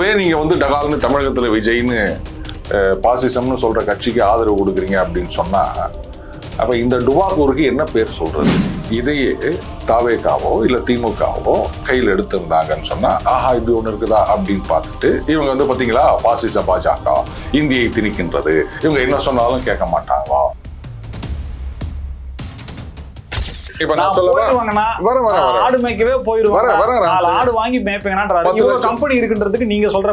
நீங்க வந்து டகால்னு தமிழகத்துல விஜய்னு பாசிசம்னு சொல்ற கட்சிக்கு ஆதரவு கொடுக்குறீங்க அப்படின்னு சொன்னா அப்ப இந்த டுபாக்கூருக்கு என்ன பேர் சொல்றது? இதையே தாவேகாவோ இல்ல திமுகவோ கையில் எடுத்திருந்தாங்கன்னு சொன்னா ஆஹா இப்படி ஒண்ணு இருக்குதா அப்படின்னு பார்த்துட்டு இவங்க வந்து பாத்தீங்களா பாசிச பாஜக இந்தியை திணிக்கின்றது, இவங்க என்ன சொன்னாலும் கேட்க மாட்டாங்களா? இப்ப நான் ஆடு மேய்க்கவே போயிருவாங்க, ஆடு வாங்கி மேய்ப்பீங்கன்னா கம்பெனி இருக்குன்றதுக்கு நீங்க சொல்ற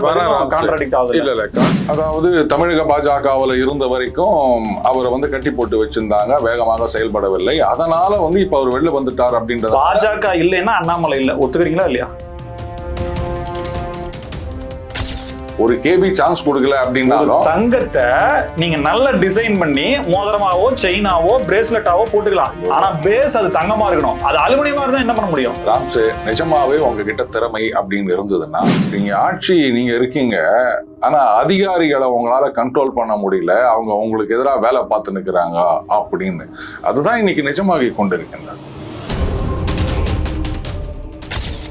கான்ட்ராடிக்ட் ஆகுது. இல்ல அதாவது தமிழக பாஜகவுல இருந்த வரைக்கும் அவரை வந்து கட்டி போட்டு வச்சிருந்தாங்க, வேகமாக செயல்படவில்லை. அதனால வந்து இப்ப அவர் வெளில வந்துட்டார் அப்படின்றது. பாஜக இல்லைன்னா அண்ணாமலை இல்ல, ஒத்துக்கிறீங்களா இல்லையா? ஒரு கேபி சான்ஸ் கொடுக்கல அப்படின்னாலும் தங்கத்தை நீங்க நல்ல டிசைன் பண்ணி மோதிரமாவோ செயினாவோ பிரேஸ்லெட்டாவோ போட்டுக்கலாம், ஆனா பேஸ் அது தங்கமா இருக்கணும். அது அலுமினியமா இருந்தா என்ன பண்ண முடியும்? ராம்ஸ், நிஜமாவே உங்ககிட்ட திறமை அப்படின்னு இருந்ததுன்னா நீங்க ஆட்சி நீங்க இருக்கீங்க, ஆனா அதிகாரிகளை உங்களால கண்ட்ரோல் பண்ண முடியல, அவங்க உங்களுக்கு எதிராக வேலை பார்த்து நிற்கிறாங்க அப்படின்னு. அதுதான் இன்னைக்கு நிஜமாகி கொண்டிருக்கின்றது.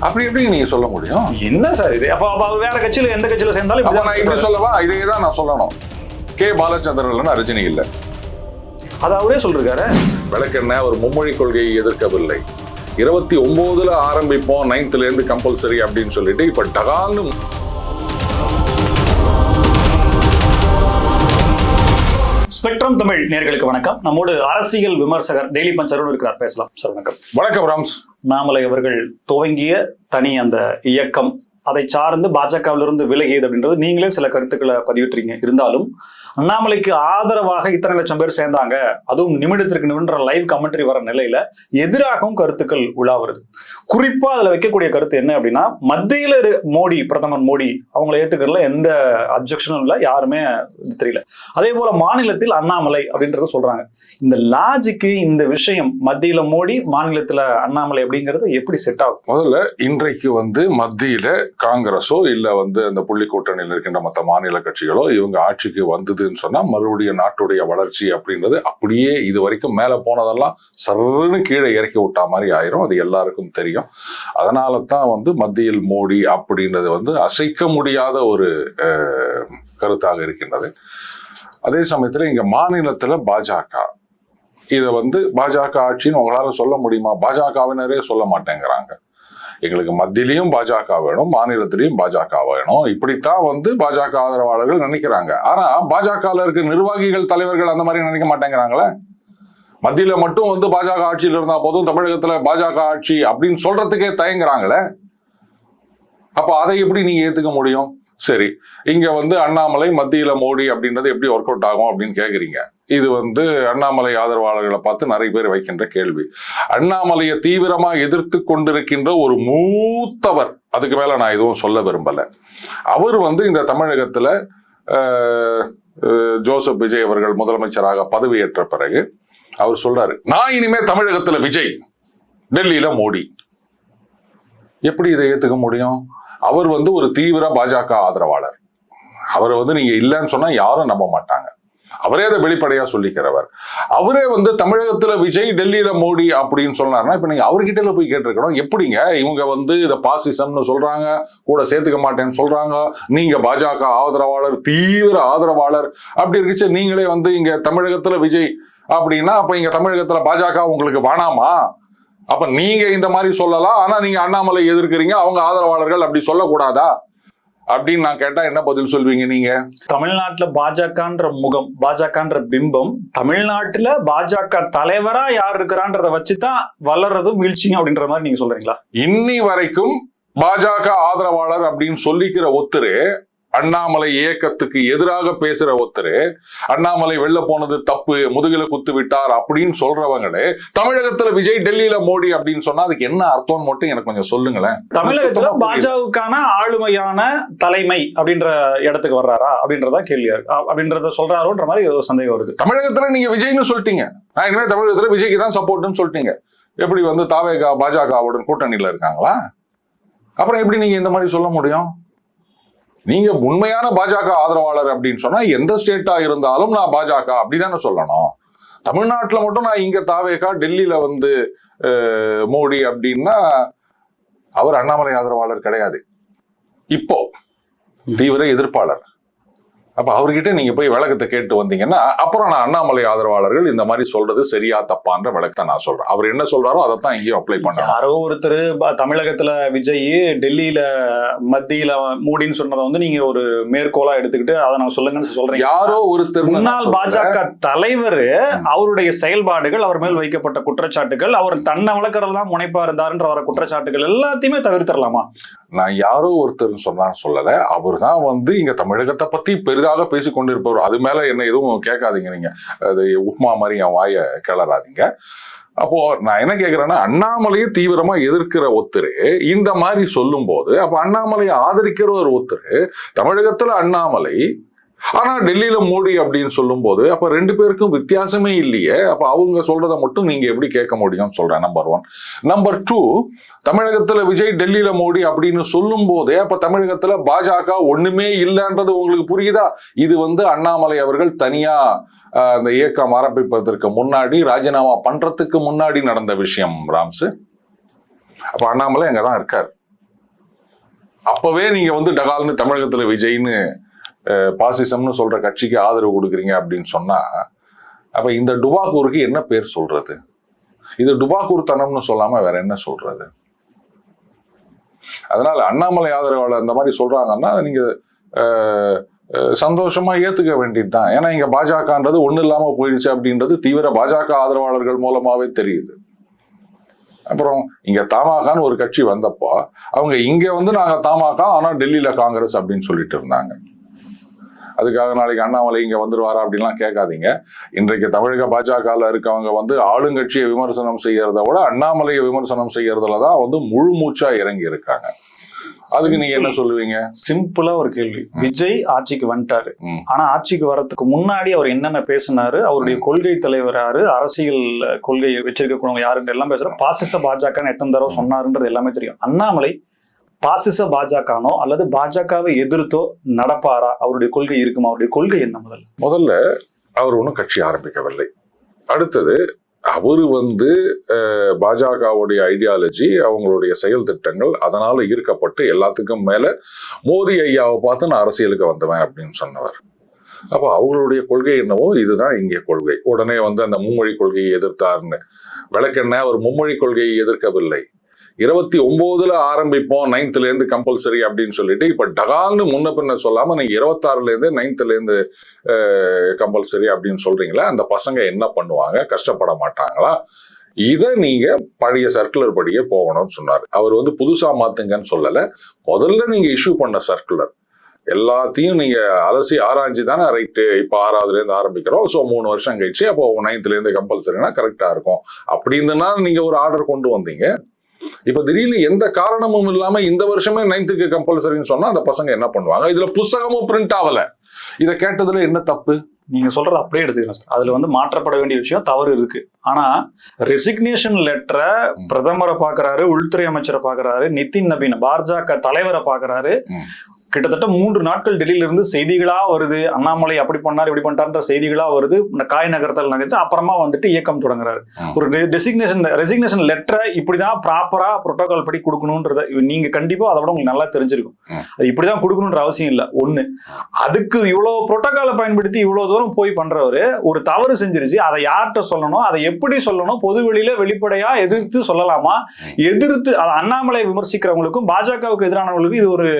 அப்படி எப்படி நீங்க சொல்ல முடியும்? என்ன சார் இது? அப்ப வேற கட்சியில எந்த கட்சியில சேர்ந்தாலும் நான் இப்படி சொல்லவா? இதே தான் நான் சொல்லணும். கே பாலச்சந்திரன் இல்லைன்னா ரஜினி இல்லை, அது அவரே சொல்றாரு. விளக்கென்ன ஒரு மும்மொழி கொள்கையை எதிர்க்கவில்லை, 29ல ஆரம்பிப்போம் 9th இருந்து கம்பல்சரி அப்படின்னு சொல்லிட்டு இப்ப டகால்னு. ஸ்பெக்ட்ரம் தமிழ் நேயர்களுக்கு வணக்கம். நம்மோடு அரசியல் விமர்சகர் டெய்லி பஞ்ச் அருண் இருக்கிறார், பேசலாம் சார். வணக்கம். வணக்கம் ராம்ஸ். அண்ணாமலை அவர்கள் துவங்கிய தனி அந்த இயக்கம், அதை சார்ந்து பாஜகவிலிருந்து விலகியது அப்படின்றது நீங்களே சில கருத்துக்களை பதிவிட்டுறீங்க. இருந்தாலும் அண்ணாமலைக்கு ஆதரவாக இத்தனை லட்சம் பேர் சேர்ந்தாங்க, அதுவும் நிமிடத்திற்கு நிமிட லைவ் கமெண்ட்ரி வர நிலையில எதிராகவும் கருத்துக்கள் உலா வருது. குறிப்பா அதுல வைக்கக்கூடிய கருத்து என்ன அப்படின்னா, மத்தியில மோடி, பிரதமர் மோடி அவங்களை ஏத்துக்கிறதுல எந்த அப்ஜெக்ஷனும் இல்லை, யாருமே தெரியல. அதே போல மாநிலத்தில் அண்ணாமலை அப்படின்றத சொல்றாங்க. இந்த லாஜிக்கு, இந்த விஷயம் மத்தியில மோடி மாநிலத்துல அண்ணாமலை அப்படிங்கிறது எப்படி செட் ஆகும்? முதல்ல இன்றைக்கு வந்து மத்தியில காங்கிரஸோ இல்ல வந்து அந்த புள்ளி கூட்டணியில் இருக்கின்ற மற்ற மாநில கட்சிகளோ இவங்க ஆட்சிக்கு வந்ததுன்னு சொன்னா மறுபடியும் நாட்டுடைய வளர்ச்சி அப்படின்றது அப்படியே இது வரைக்கும் மேல போனதெல்லாம் சர்ன்னு கீழே இறக்கி விட்டா மாதிரி ஆயிரும். அது எல்லாருக்கும் தெரியும். அதனால தான் வந்து மத்தியில் மோடி அப்படின்றது வந்து அசைக்க முடியாத ஒரு கருத்தாக இருக்கின்றது. அதே சமயத்துல இங்க மாநிலத்துல பாஜக, இதை வந்து பாஜக ஆட்சின்னு உங்களால சொல்ல முடியுமா? பாஜகவினரே சொல்ல மாட்டேங்கிறாங்க. எங்களுக்கு மத்தியிலையும் பாஜக வேணும், மாநிலத்திலையும் பாஜக வேணும், இப்படித்தான் வந்து பாஜக ஆதரவாளர்கள் நினைக்கிறாங்க. ஆனா பாஜகல இருக்க நிர்வாகிகள், தலைவர்கள் அந்த மாதிரி நினைக்க மாட்டேங்கிறாங்களே. மத்தியில மட்டும் வந்து பாஜக ஆட்சியில் இருந்தா போதும், தமிழகத்துல பாஜக ஆட்சி அப்படின்னு சொல்றதுக்கே தயங்குறாங்களே. அப்ப அதை எப்படி நீங்க ஏத்துக்க முடியும்? சரி, இங்க வந்து அண்ணாமலை மத்தியில மோடி அப்படின்றது எப்படி ஒர்க் அவுட் ஆகும் அப்படின்னு கேக்குறீங்க. இது வந்து அண்ணாமலை ஆதரவாளர்களை பார்த்து நிறைய பேர் வைக்கின்ற கேள்வி. அண்ணாமலையை தீவிரமா எதிர்த்து கொண்டிருக்கின்ற ஒரு மூத்தவர், அதுக்கு மேல நான் எதுவும் சொல்ல விரும்பல, அவர் வந்து இந்த தமிழகத்துல ஜோசப் விஜய் அவர்கள் முதலமைச்சராக பதவியேற்ற பிறகு அவர் சொல்றாரு, நான் இனிமே தமிழகத்துல விஜய், டெல்லியில மோடி. எப்படி இதை ஏத்துக்க முடியும்? அவர் வந்து ஒரு தீவிர பாஜக ஆதரவாளர். அவரை வந்து நீங்க இல்லைன்னு சொன்னா யாரும் நம்ப மாட்டாங்க. அவரே அதை வெளிப்படையா சொல்லிக்கிறவர். அவரே வந்து தமிழகத்துல விஜய், டெல்லியில மோடி அப்படின்னு சொன்னாருன்னா இப்ப நீங்க அவர்கிட்ட போய் கேட்டிருக்கணும், எப்படிங்க இவங்க வந்து இதை பாசிசம்னு சொல்றாங்க, கூட சேர்த்துக்க மாட்டேன்னு சொல்றாங்க, நீங்க பாஜக ஆதரவாளர், தீவிர ஆதரவாளர், அப்படி இருந்துச்சு நீங்களே வந்து இங்க தமிழகத்துல விஜய் அப்படின்னா அப்ப இங்க தமிழகத்துல பாஜக உங்களுக்கு வேணாமா? அப்ப நீங்க இந்த மாதிரி சொல்லலாம், ஆனா நீங்க அண்ணாமலை எதிர்க்கிறீங்க, அவங்க ஆதரவாளர்கள் அப்படி சொல்லக்கூடாதா அப்படின்னு நான் கேட்டா என்ன பதில் சொல்வீங்க நீங்க? தமிழ்நாட்டுல பாஜகன்ற முகம், பாஜகன்ற பிம்பம், தமிழ்நாட்டுல பாஜக தலைவரா யார் இருக்கிறான்றத வச்சுதான் வளர்றதும் வீழ்ச்சியும் அப்படின்ற மாதிரி நீங்க சொல்றீங்களா? இன்னி வரைக்கும் பாஜக ஆதரவாளர் அப்படின்னு சொல்லிக்கிற ஒருத்தரு, அண்ணாமலை இயக்கத்துக்கு எதிராக பேசுற ஒருத்தரு, அண்ணாமலை வெளில போனது தப்பு, முதுகில குத்து விட்டார் அப்படின்னு சொல்றவங்களே தமிழகத்துல விஜய், டெல்லியில மோடி அப்படின்னு சொன்னா அதுக்கு என்ன அர்த்தம் மட்டும் எனக்கு கொஞ்சம் சொல்லுங்களேன். தமிழகத்துல பாஜகவுக்கான ஆளுமையான தலைமை அப்படின்ற இடத்துக்கு வர்றாரா அப்படின்றதா கேள்வி அப்படின்றத சொல்றாரோன்ற மாதிரி ஒரு சந்தேகம் வருது. தமிழகத்துல நீங்க விஜய்னு சொல்லிட்டீங்க, நான் இனிமே தமிழகத்துல விஜய்க்கு தான் சப்போர்ட்னு சொல்லிட்டீங்க. எப்படி வந்து தாவேகா பாஜகவுடன் கூட்டணியில இருக்காங்களா? அப்புறம் எப்படி நீங்க இந்த மாதிரி சொல்ல முடியும்? நீங்க உண்மையான பாஜக ஆதரவாளர் அப்படின்னு சொன்னா எந்த ஸ்டேட்டா இருந்தாலும் நான் பாஜக அப்படிதானே சொல்லணும். தமிழ்நாட்டுல மட்டும் நான் இங்க தாவேகா, டெல்லியில வந்து மோடி அப்படின்னா அவர் அண்ணாமலை ஆதரவாளர் கிடையாது. இப்போ தீவிர எதிர்ப்பாளர். அப்ப அவர்கிட்ட நீங்க போய் விளக்கத்தை கேட்டு வந்தீங்கன்னா அப்புறம் நான் அண்ணாமலை ஆதரவாளர்கள் இந்த மாதிரி சொல்றது சரியா தப்பான்ற விளக்கத்தை நான் சொல்றேன். அவர் என்ன சொல்றாரோ அதைத்தான் இங்கேயும் அப்ளை பண்ண. யாரோ ஒருத்தர் தமிழகத்துல விஜய் டெல்லியில மத்தியில மோடின்னு சொன்னதை வந்து நீங்க ஒரு மேற்கோளா எடுத்துக்கிட்டு அதை நான் சொல்லுங்கன்னு சொல்றேன். யாரோ ஒருத்தர் முன்னாள் பாஜக தலைவர் அவருடைய செயல்பாடுகள், அவர் மேல் வைக்கப்பட்ட குற்றச்சாட்டுகள், அவர் தன்னை வளர்க்கறதுல தான் முனைப்பா இருந்தாருன்ற வர குற்றச்சாட்டுகள் எல்லாத்தையுமே தவிர்த்திடலாமா? நான் யாரோ ஒருத்தர் சொன்னான்னு சொல்லல. அவர் தான் வந்து இங்க தமிழகத்தை பத்தி பெரிதாக பேசி கொண்டிருப்பவர். அது மேல என்ன எதுவும் கேட்காதீங்க. நீங்க அது உப்மா மாதிரி என் வாயை கிளறாதீங்க. அப்போ நான் என்ன கேட்கிறேன்னா, அண்ணாமலையை தீவிரமா எதிர்க்கிற ஒருத்தர் இந்த மாதிரி சொல்லும் போது, அப்ப அண்ணாமலையை ஆதரிக்கிற ஒரு ஒருத்தர் தமிழகத்துல அண்ணாமலை, ஆனா டெல்லியில மோடி அப்படின்னு சொல்லும் போது அப்ப ரெண்டு பேருக்கும் வித்தியாசமே இல்லையே. அப்ப அவங்க சொல்றதை மட்டும் நீங்க எப்படி கேட்க முடியும்னு சொல்றேன். நம்பர் 1. நம்பர் 2, தமிழகத்துல விஜய் டெல்லியில மோடி அப்படின்னு சொல்லும் போதே அப்ப தமிழகத்துல பாஜக ஒண்ணுமே இல்லைன்றது உங்களுக்கு புரியுதா? இது வந்து அண்ணாமலை அவர்கள் தனியா அந்த இயக்கம் ஆரம்பிப்பதற்கு முன்னாடி, ராஜினாமா பண்றதுக்கு முன்னாடி நடந்த விஷயம் ராம்ஸ். அப்ப அண்ணாமலை அங்கதான் இருக்காரு. அப்பவே நீங்க வந்து டகால்னு தமிழகத்துல விஜய்னு பாசிசம்னு சொல்ற கட்சிக்கு ஆதரவு கொடுக்குறீங்க அப்படின்னு சொன்னா அப்ப இந்த டுபாக்கூருக்கு என்ன பேர் சொல்றது? இது டுபாக்கூர் தனம்னு சொல்லாம வேற என்ன சொல்றது? அதனால அண்ணாமலை ஆதரவாளர் இந்த மாதிரி சொல்றாங்கன்னா நீங்க சந்தோஷமா ஏத்துக்க வேண்டியதுதான். ஏன்னா இங்க பாஜகன்றது ஒண்ணு இல்லாம போயிடுச்சு அப்படின்றது தீவிர பாஜக ஆதரவாளர்கள் மூலமாவே தெரியுது. அப்புறம் இங்க தமாகான்னு ஒரு கட்சி வந்தப்போ அவங்க இங்க வந்து நாங்க தமாக ஆனா டெல்லியில காங்கிரஸ் அப்படின்னு சொல்லிட்டு இருந்தாங்க. அதுக்காக நாளைக்கு அண்ணாமலை இங்க வந்துருவாரா அப்படின்லாம் கேட்காதீங்க. இன்றைக்கு தமிழக பாஜகல இருக்கவங்க வந்து ஆளுங்கட்சியை விமர்சனம் செய்யறத விட அண்ணாமலையை விமர்சனம் செய்யறதுலதான் வந்து முழு மூச்சா இறங்கி இருக்காங்க. அதுக்கு நீங்க என்ன சொல்லுவீங்க? சிம்பிளா ஒரு கேள்வி. விஜய் ஆட்சிக்கு வந்துட்டாரு, ஆனா ஆட்சிக்கு வர்றதுக்கு முன்னாடி அவர் என்னென்ன பேசினாரு, அவருடைய கொள்கை தலைவர் யாரு, அரசியல் கொள்கை வச்சிருக்கவங்க யாருன்னு எல்லாம் பேசுறோம். பாசிச பாஜக எத்தனை தடவை சொன்னாருன்றது எல்லாமே தெரியும். அண்ணாமலை பாசிச பாஜகனோ அல்லது பாஜகவை எதிர்த்தோ நடப்பாரா? அவருடைய கொள்கை இருக்குமா? அவருடைய கொள்கை என்ன? முதல்ல அவர் ஒன்றும் கட்சி ஆரம்பிக்கவில்லை. அடுத்தது அவரு வந்து பாஜகவுடைய ஐடியாலஜி, அவங்களுடைய செயல் திட்டங்கள் அதனால ஈர்க்கப்பட்டு எல்லாத்துக்கும் மேல மோடி ஐயாவை பார்த்து நான் அரசியலுக்கு வந்தவன் அப்படின்னு சொன்னவர். அப்போ அவங்களுடைய கொள்கை என்னவோ இதுதான் இங்கே கொள்கை. உடனே வந்து அந்த மும்மொழி கொள்கையை எதிர்த்தாருன்னு விளக்கென்ன? அவர் மும்மொழி கொள்கையை எதிர்க்கவில்லை. 29ல ஆரம்பிப்போம் 9th இருந்து கம்பல்சரி அப்படின்னு சொல்லிட்டு இப்ப டகால்னு முன்ன பின்ன சொல்லாம நீங்க 26ல இருந்து 9th இருந்து கம்பல்சரி அப்படின்னு சொல்றீங்களா? அந்த பசங்க என்ன பண்ணுவாங்க? கஷ்டப்பட மாட்டாங்களா? இதை நீங்க பழைய சர்க்குலர் படியே போகணும்னு சொன்னார். அவர் வந்து புதுசா மாத்துங்கன்னு சொல்லல. முதல்ல நீங்க இஷ்யூ பண்ண சர்க்குலர் எல்லாத்தையும் நீங்க அலசி ஆராய்ச்சி தானே ரைட்டு. இப்ப 6வதுல இருந்து ஆரம்பிக்கிறோம், ஸோ 3 வருஷம் கழிச்சு அப்போ 9th இருந்து கம்பல்சரினா கரெக்டா இருக்கும் அப்படின்னு நீங்க ஒரு ஆர்டர் கொண்டு வந்தீங்க. இப்ப திடீர்னு எந்த காரணமும் இல்லாம இந்த வருஷமே 9th கம்பல்சரின்னு சொன்னா அந்த பசங்க என்ன பண்ணுவாங்க? இதுல புஸ்தகமும் பிரிண்ட் ஆகல. இதை கேட்டதுல என்ன தப்பு? நீங்க சொல்றது அப்படியே எடுத்துக்கணும் சார். அதுல வந்து மாற்றப்பட வேண்டிய விஷயம் தவறு இருக்கு. ஆனா ரெசிக்னேஷன் லெட்டரை பிரதமரை பாக்குறாரு, உள்துறை அமைச்சரை பாக்குறாரு, நிதின் நபீன் பாஜக தலைவரை பாக்குறாரு. கிட்டத்தட்ட 3 நாட்கள் டெல்லியில இருந்து செய்திகளா வருது. அண்ணாமலை அப்படி பண்ணாரு இப்படி பண்ணிட்டான்ற செய்திகளா வருது. காய் நகரத்தில் நகர்த்து அப்புறமா வந்துட்டு இயக்கம் தொடங்குறாரு. ஒரு ரெசிக்னேஷன் லெட்டரை இப்படிதான் ப்ராப்பரா புரோட்டோகால் படி கொடுக்கணும்ன்றத நீங்க கண்டிப்பா அதை விட உங்களுக்கு நல்லா தெரிஞ்சிருக்கும். அது இப்படிதான் கொடுக்கணும்ன்ற அவசியம் இல்லை. ஒண்ணு, அதுக்கு இவ்வளவு புரோட்டோகாலை பயன்படுத்தி இவ்வளவு தூரம் போய் பண்றவரு ஒரு தவறு செஞ்சிருச்சு. அதை யார்கிட்ட சொல்லணும், அதை எப்படி சொல்லணும், பொது வெளியில வெளிப்படையா எதிர்த்து சொல்லலாமா? எதிர்த்து அண்ணாமலை விமர்சிக்கிறவங்களுக்கும் பாஜகவுக்கு எதிரானவங்களுக்கும் இது ஒரு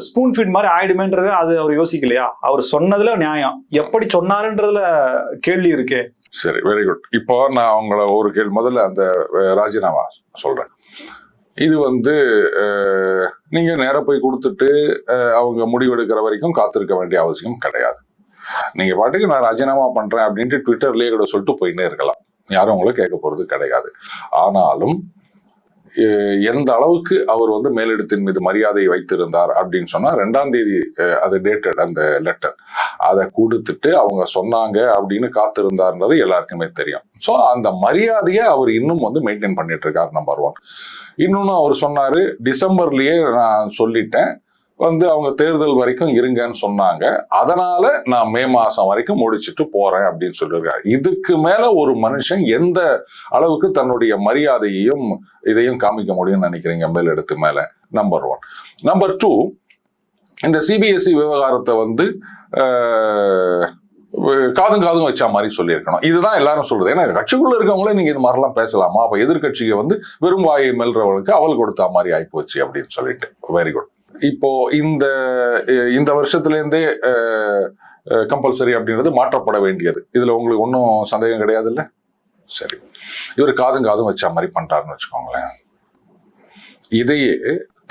ஸ்பூன் ஃபீட் மாதிரி ஆயிடுமேன்றது அது அவர் யோசிக்கலையா? அவர் சொன்னதுல நியாயம், எப்படி சொன்னாருன்றதுல கேள்வி இருக்கே. சரி, வெரி குட். இப்போ நான் அவங்கள ஒரு கேள்வி, முதல்ல அந்த ராஜினாமா சொல்றேன். இது வந்து நீங்க நேர போய் கொடுத்துட்டு அவங்க முடிவெடுக்கிற வரைக்கும் காத்திருக்க வேண்டிய அவசியம் கிடையாது. நீங்க பாட்டுக்கு நான் ராஜினாமா பண்றேன் அப்படின்ட்டு ட்விட்டர்லயே கூட சொல்லிட்டு போயின்னே இருக்கலாம். யாரும் உங்களை கேட்க போறது கிடையாது. ஆனாலும் எந்த அளவுக்கு அவர் வந்து மேலிடத்தின் மீது மரியாதையை வைத்திருந்தார் அப்படின்னு சொன்னா 2ஆம் தேதி அது டேட்டட் அந்த லெட்டர் அதை கொடுத்துட்டு அவங்க சொன்னாங்க அப்படின்னு காத்திருந்தார்ன்றது எல்லாருக்குமே தெரியும். ஸோ அந்த மரியாதையை அவர் இன்னும் வந்து மெயின்டைன் பண்ணிட்டு இருக்காரு. நம்பர் 1. இன்னொன்னு அவர் சொன்னாரு, டிசம்பர்லயே நான் சொல்லிட்டேன் வந்து அவங்க தேர்தல் வரைக்கும் இருங்கன்னு சொன்னாங்க, அதனால நான் மே மாசம் வரைக்கும் முடிச்சுட்டு போறேன் அப்படின்னு சொல்லியிருக்காரு. இதுக்கு மேல ஒரு மனுஷன் எந்த அளவுக்கு தன்னுடைய மரியாதையையும் இதையும் காமிக்க முடியும்னு நினைக்கிறீங்க மேல் எடுத்து மேல? நம்பர் 1. நம்பர் 2, இந்த சிபிஎஸ்இ விவகாரத்தை வந்து காதும் வச்சா மாதிரி சொல்லியிருக்கணும். இதுதான் எல்லாரும் சொல்றது. ஏன்னா கட்சிக்குள்ள இருக்கவங்களே நீங்க இது மாதிரிலாம் பேசலாமா? அப்ப எதிர்கட்சிக்கு வந்து வெறும் வாயை மெல்றவளுக்கு அவள் கொடுத்தா மாதிரி ஆயிப்போச்சு அப்படின்னு சொல்லிட்டு. Very good. இப்போ இந்த வருஷத்துல இருந்தே கம்பல்சரி அப்படின்றது மாற்றப்பட வேண்டியது. இதுல உங்களுக்கு ஒன்றும் சந்தேகம் கிடையாது இல்ல? சரி, இவர் காதும் வச்சா மாதிரி பண்றாருன்னு வச்சுக்கோங்களேன். இதையே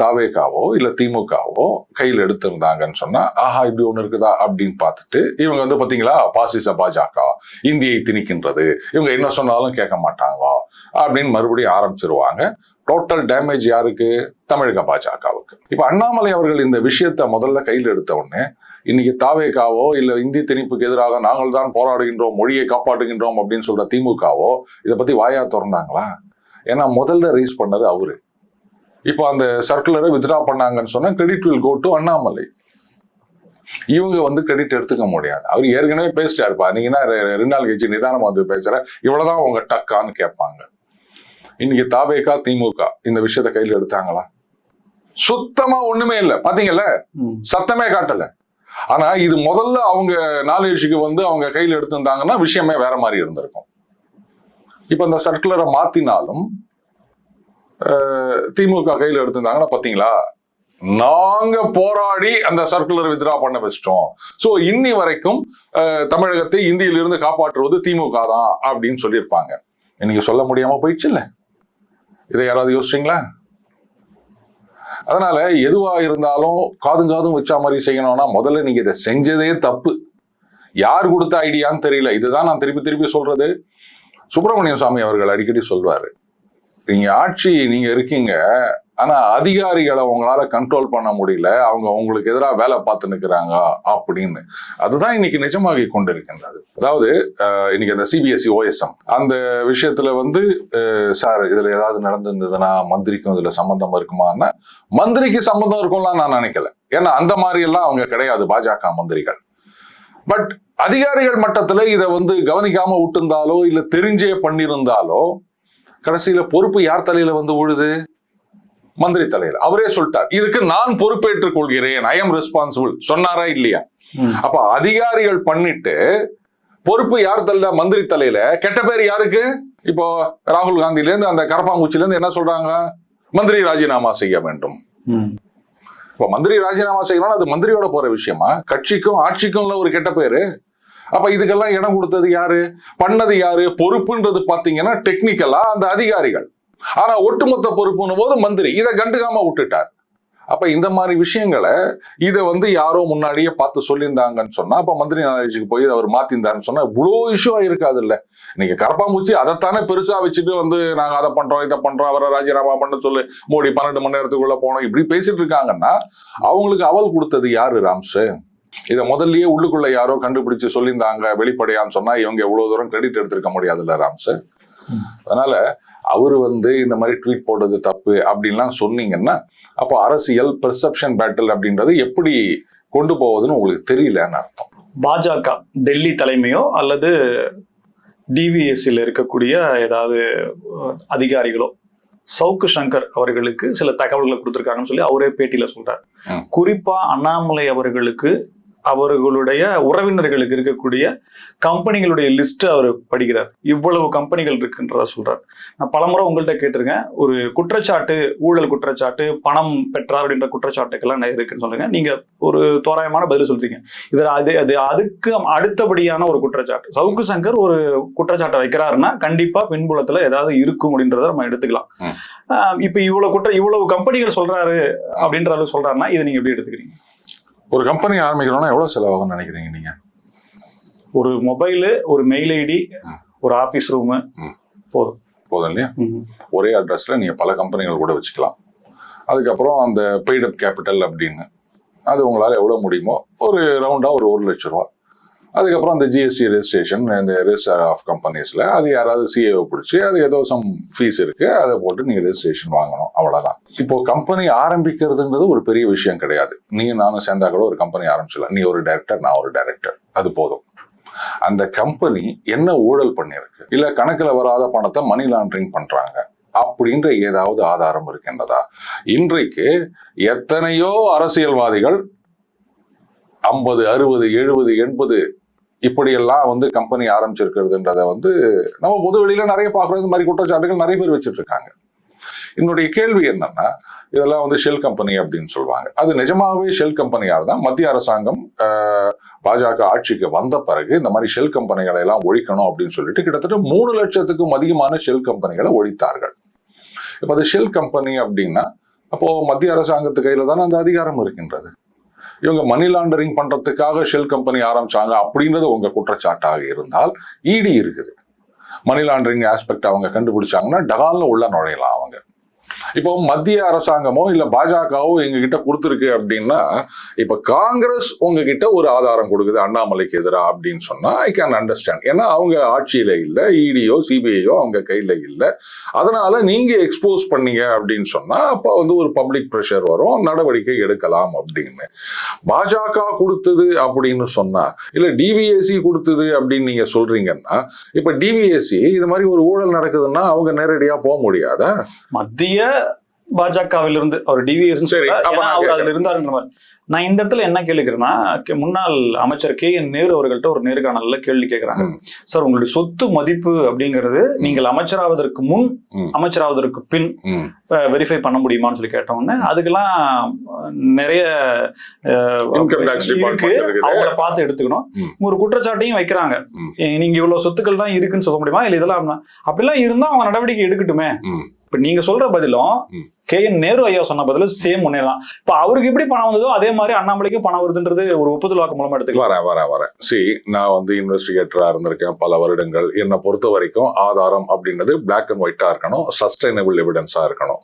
தாவேகாவோ இல்ல திமுகவோ கையில் எடுத்திருந்தாங்கன்னு சொன்னா, ஆஹா இப்படி ஒண்ணு இருக்குதா அப்படின்னு பார்த்துட்டு இவங்க வந்து பாத்தீங்களா பாசிச பாஜக இந்தியை திணிக்கின்றது, இவங்க என்ன சொன்னாலும் கேட்க மாட்டாங்க அப்படின்னு மறுபடியும் ஆரம்பிச்சிருவாங்க. டோட்டல் டேமேஜ் யாருக்கு? தமிழக பாஜகவுக்கு. இப்ப அண்ணாமலை அவர்கள் இந்த விஷயத்த முதல்ல கையில் எடுத்த உடனே இன்னைக்கு தாவேகாவோ இல்ல இந்தி திணிப்புக்கு எதிராக நாங்கள் தான் போராடுகின்றோம், மொழியை காப்பாற்றுகின்றோம் அப்படின்னு சொல்ற திமுகவோ இதை பத்தி வாயா திறந்தாங்களா? ஏன்னா முதல்ல ரைஸ் பண்ணது அவரு. இப்போ அந்த சர்க்குலரை வித்ட்ரா பண்ணாங்கன்னு சொன்னா credit will go to Annamalai. இவங்க வந்து கிரெடிட் எடுத்துக்க முடியாது. அவர் ஏற்கனவே பேசிட்டாருப்பா, நீங்க என்ன 2 நாள் கழிச்சு நிதானமா வந்து பேசுற, இவ்வளவுதான் உங்க டக்கான்னு கேட்பாங்க. இன்னைக்கு தாவேகா திமுக இந்த விஷயத்த கையில எடுத்தாங்களா? சுத்தமா ஒண்ணுமே இல்லை. பாத்தீங்கல்ல, சத்தமே காட்டல. ஆனா இது முதல்ல அவங்க நாலேஜுக்கு வந்து அவங்க கையில எடுத்திருந்தாங்கன்னா விஷயமே வேற மாதிரி இருந்திருக்கும். இப்ப இந்த சர்க்குலரை மாத்தினாலும் திமுக கையில் எடுத்திருந்தாங்கன்னா பாத்தீங்களா, நாங்க போராடி அந்த சர்க்குலர் வித்ட்ரா பண்ண வச்சிட்டோம். சோ இன்னி வரைக்கும் தமிழகத்தை இந்தியிலிருந்து காப்பாற்றுவது திமுக தான் அப்படின்னு சொல்லியிருப்பாங்க. இன்னைக்கு சொல்ல முடியாம போயிடுச்சு இல்ல? இதை யாராவது யோசிச்சீங்களா? அதனால எதுவா இருந்தாலும் காதும் வச்சா மாதிரி செய்யணும்னா முதல்ல நீங்க இதை செஞ்சதே தப்பு. யார் கொடுத்த ஐடியான்னு தெரியல. இதுதான் நான் திருப்பி சொல்றது. சுப்பிரமணிய சாமி அவர்கள் அடிக்கடி சொல்வாரு, நீங்க இருக்கீங்க, ஆனா அதிகாரிகளை உங்களால கண்ட்ரோல் பண்ண முடியல, அவங்க உங்களுக்கு எதிராக வேலை பார்த்து நிற்கிறாங்க அப்படின்னு. அதுதான் இன்னைக்கு நிஜமாகி கொண்டிருக்கின்றது. அதாவது இன்னைக்கு அந்த சிபிஎஸ்இ ஓஎஸ்எம் அந்த விஷயத்துல வந்து சார் இதுல ஏதாவது நடந்திருந்ததுன்னா மந்திரிக்கும் இதுல சம்பந்தம் இருக்குமான்னா, மந்திரிக்கு சம்பந்தம் இருக்கும்லாம் நான் நினைக்கல. ஏன்னா அந்த மாதிரி எல்லாம் அவங்க கிடையாது பாஜக மந்திரிகள். பட் அதிகாரிகள் மட்டத்துல இதை வந்து கவனிக்காம விட்டுருந்தாலோ இல்ல தெரிஞ்சே பண்ணியிருந்தாலோ கடைசியில பொறுப்பு யார் தலையில வந்து விழுது? மந்திரி தலையில. அவரே சொல்லிட்டார், இதுக்கு நான் பொறுப்பேற்றுக் கொள்கிறேன், ஐ எம் ரெஸ்பான்சிபிள் சொன்னாரா இல்லையா? அப்ப அதிகாரிகள் பண்ணிட்டு பொறுப்பு யார் தலையில? மந்திரி தலையில. கெட்ட பேர் யாருக்கு? இப்போ ராகுல் காந்தில இருந்து அந்த கரப்பாங்குச்சில இருந்து என்ன சொல்றாங்க? மந்திரி ராஜினாமா செய்ய வேண்டும். இப்ப மந்திரி ராஜினாமா செய்யணும், அது மந்திரியோட போற விஷயமா? கட்சிக்கும் ஆட்சிக்கும் ஒரு கெட்ட பேரு. அப்ப இதுக்கெல்லாம் இடம் கொடுத்தது யாரு? பண்ணது யாரு? பொறுப்புன்றது பாத்தீங்கன்னா டெக்னிக்கலா அந்த அதிகாரிகள். ஆனா ஒட்டுமொத்த பொறுப்புன்னு போது மந்திரி இதை கண்டுக்காம விட்டுட்டார். அப்ப இந்த மாதிரி விஷயங்களை இதை வந்து யாரோ முன்னாடியே பார்த்து சொல்லியிருந்தாங்கன்னு சொன்னா, அப்ப மந்திரி நாலேஜுக்கு போய் அவர் மாத்திருந்தாருன்னு சொன்னா இவ்வளோ இஷ்யூ ஆயிருக்காது இல்ல? நீங்க கரப்பாம்பூச்சி அதைத்தானே பெருசா வச்சுட்டு வந்து நாங்க அதை பண்றோம் இதை பண்றோம், அவரை ராஜினாமா பண்ண சொல்லு, மோடி 12 மணி நேரத்துக்குள்ள போனோம் இப்படி பேசிட்டு இருக்காங்கன்னா அவங்களுக்கு அவல் கொடுத்தது யாரு? ராம்ஸ். இதை முதல்லயே உள்ளுக்குள்ள யாரோ கண்டுபிடிச்சு சொல்லியிருந்தாங்க வெளிப்படையான்னு சொன்னா இவங்க எவ்வளவு தூரம் கிரெடிட் எடுத்திருக்க முடியாதுல்ல ராம்ஸ். அதனால அவரு வந்து இந்த மாதிரி ட்வீட் போடுறது தப்பு அப்படின்லாம் சொன்னீங்கன்னா அப்போ அரசியல் பெர்செப்ஷன் பேட்டில் அப்படின்றது எப்படி கொண்டு போவதுன்னு உங்களுக்கு தெரியலன்னு அர்த்தம். பாஜக டெல்லி தலைமையோ அல்லது டிவிஎஸ்சியில் இருக்கக்கூடிய ஏதாவது அதிகாரிகளோ சவுக்கு சங்கர் அவர்களுக்கு சில தகவல்களை கொடுத்திருக்காங்கன்னு சொல்லி அவரே பேட்டியில சொல்றாரு. குறிப்பா அண்ணாமலை அவர்களுக்கு அவர்களுடைய உறவினர்களுக்கு இருக்கக்கூடிய கம்பெனிகளுடைய லிஸ்ட் அவர் படிக்கிறார். இவ்வளவு கம்பெனிகள் இருக்குன்றத சொல்றார். நான் பலமுறை உங்கள்கிட்ட கேட்டிருக்கேன், ஒரு குற்றச்சாட்டு, ஊழல் குற்றச்சாட்டு, பணம் பெற்றார் அப்படின்ற குற்றச்சாட்டுக்கெல்லாம் இருக்குன்னு சொல்லுங்க. நீங்க ஒரு தோராயமான பதில் சொல்றீங்க. இது அதுக்கு அடுத்தபடியான ஒரு குற்றச்சாட்டு. சவுக்கு சங்கர் ஒரு குற்றச்சாட்டை வைக்கிறாருன்னா கண்டிப்பா பின்புலத்துல ஏதாவது இருக்கும் அப்படின்றத நம்ம எடுத்துக்கலாம். இப்ப இவ்வளவு கம்பெனிகள் சொல்றாரு அப்படின்ற அளவு சொல்றாருன்னா இதை நீங்க எப்படி எடுத்துக்கிறீங்க? ஒரு கம்பெனி ஆரம்பிக்கணும்னா எவ்வளவு செலவாகும்னு நினைக்கிறீங்க நீங்க? ஒரு மொபைலு, ஒரு மெயில் ஐடி, ஒரு ஆபீஸ் ரூம் போதும் இல்லையா? ஒரே அட்ரஸ்ல நீங்க பல கம்பெனிகள் கூட வச்சுக்கலாம். அதுக்கப்புறம் அந்த பெய்ட் அப் கேபிட்டல் அப்படின்னு அது உங்களால எவ்வளவு முடியுமோ ஒரு ரவுண்டா ஒரு 1 லட்சம் ரூபா. அதுக்கப்புறம் அந்த ஜிஎஸ்டி ரெஜிஸ்ட்ரேஷன், இந்த ரெஜிஸ்டர் ஆஃப் கம்பெனிஸ்ல அது யாராவது சிஏஓ பிடிச்சி அது ஏதோ சம் ஃபீஸ் இருக்கு, அதை போட்டு நீங்க ரெஜிஸ்ட்ரேஷன் வாங்கணும், அவ்வளவுதான். இப்போ கம்பெனி ஆரம்பிக்கிறதுன்றது ஒரு பெரிய விஷயம் கிடையாது. நீங்க நானும் சேர்ந்தா கூட ஒரு கம்பெனி ஆரம்பிச்சிடலாம். நீ ஒரு டைரக்டர், நான் ஒரு டைரக்டர், அது போதும். அந்த கம்பெனி என்ன ஊழல் பண்ணிருக்கு, இல்ல கணக்குல வராத பணத்தை மணி லாண்டரிங் பண்றாங்க அப்படின்ற ஏதாவது ஆதாரம் இருக்கின்றதா? இன்றைக்கு எத்தனையோ அரசியல்வாதிகள் 50, 60, 70, 80 இப்படியெல்லாம் வந்து கம்பெனி ஆரம்பிச்சிருக்கிறதுன்றத வந்து நம்ம பொது வெளியில நிறைய பார்க்குறோம். இந்த மாதிரி குற்றச்சாட்டுகள் நிறைய பேர் வச்சுட்டு இருக்காங்க. என்னுடைய கேள்வி என்னன்னா, இதெல்லாம் வந்து ஷெல் கம்பெனி அப்படின்னு சொல்லுவாங்க. அது நிஜமாவே ஷெல் கம்பெனியா தான் மத்திய அரசாங்கம் பாஜக ஆட்சிக்கு வந்த பிறகு இந்த மாதிரி ஷெல் கம்பெனிகளை எல்லாம் ஒழிக்கணும் அப்படின்னு சொல்லிட்டு கிட்டத்தட்ட 3 லட்சத்துக்கும் அதிகமான ஷெல் கம்பெனிகளை ஒழித்தார்கள். இப்ப அது ஷெல் கம்பெனி அப்படின்னா அப்போ மத்திய அரசாங்கத்து கையில தானே அந்த அதிகாரம் இருக்கின்றது. இவங்க மணி லாண்டரிங் பண்றதுக்காக ஷெல் கம்பெனி ஆரம்பிச்சாங்க அப்படின்றது உங்க குற்றச்சாட்டாக இருந்தால், இடி இருக்குது. மணி லாண்டரிங் ஆஸ்பெக்ட் அவங்க கண்டுபிடிச்சாங்கன்னா டகால்னு உள்ள நுழையலாம் அவங்க. இப்போ மத்திய அரசாங்கமோ இல்ல பாஜகவோ எங்க கிட்ட கொடுத்துருக்கு அப்படின்னா, இப்ப காங்கிரஸ் உங்ககிட்ட ஒரு ஆதாரம் கொடுக்குது அண்ணாமலைக்கு எதிராக அப்படின்னு சொன்னா ஐ கேன் அண்டர்ஸ்டாண்ட். ஏன்னா அவங்க ஆட்சியில இல்ல, இடியோ சிபிஐயோ அவங்க கையில இல்ல, அதனால நீங்க எக்ஸ்போஸ் பண்ணீங்க அப்படின்னு சொன்னா அப்ப வந்து ஒரு பப்ளிக் ப்ரெஷர் வரும், நடவடிக்கை எடுக்கலாம் அப்படின்னு. பாஜக கொடுத்தது அப்படின்னு சொன்னா இல்ல டிவிஎஸ்சி கொடுத்தது அப்படின்னு நீங்க சொல்றீங்கன்னா, இப்ப டிவிஎஸ்சி இது மாதிரி ஒரு ஊழல் நடக்குதுன்னா அவங்க நேரடியா போக முடியாதா? மத்திய பாஜகவிலிருந்து அவர் டிவிஎஸ் அவர் அதுல இருந்தாருன்ற மாதிரி. நான் இந்த இடத்துல என்ன கேள்விக்கிறேன்னா, முன்னாள் அமைச்சர் KN நேரு அவர்கள்ட்ட ஒரு நேர்காணல்ல கேள்வி கேட்கிறாங்க. சார், உங்களுடைய சொத்து மதிப்பு அப்படிங்கிறது நீங்கள் அமைச்சராவதற்கு முன் அமைச்சராவதற்கு பின் வெரிஃபை பண்ண முடியுமான்னு சொல்லி கேட்டோம்னே, அதுக்கெல்லாம் நிறைய இருக்கு, அவங்கள பார்த்து எடுத்துக்கணும். ஒரு குற்றச்சாட்டையும் வைக்கிறாங்க, நீங்க இவ்வளவு சொத்துக்கள் தான் இருக்குன்னு சொல்ல முடியுமா, இல்ல இதெல்லாம் அப்படிலாம் இருந்தா அவங்க நடவடிக்கை எடுக்கட்டுமே. இப்ப நீங்க சொல்ற பதிலும் KN நேரு ஐயா சொன்ன பதிலும் சேம் ஒன்னே தான். இப்ப அவருக்கு எப்படி பணம் வந்ததோ அதே மாதிரி அண்ணாமலைக்கும் பணம் வருதுன்றது ஒரு ஒப்புதல் வாக்கு மூலமா எடுத்துக்கலாம். வரேன். நான் வந்து இன்வெஸ்டிகேட்டரா இருந்திருக்கேன் பல வருடங்கள். என்னை பொறுத்த வரைக்கும் ஆதாரம் அப்படின்றது பிளாக் அண்ட் ஒயிட்டா இருக்கணும், சஸ்டைனபிள் எவிடன்ஸா இருக்கணும்.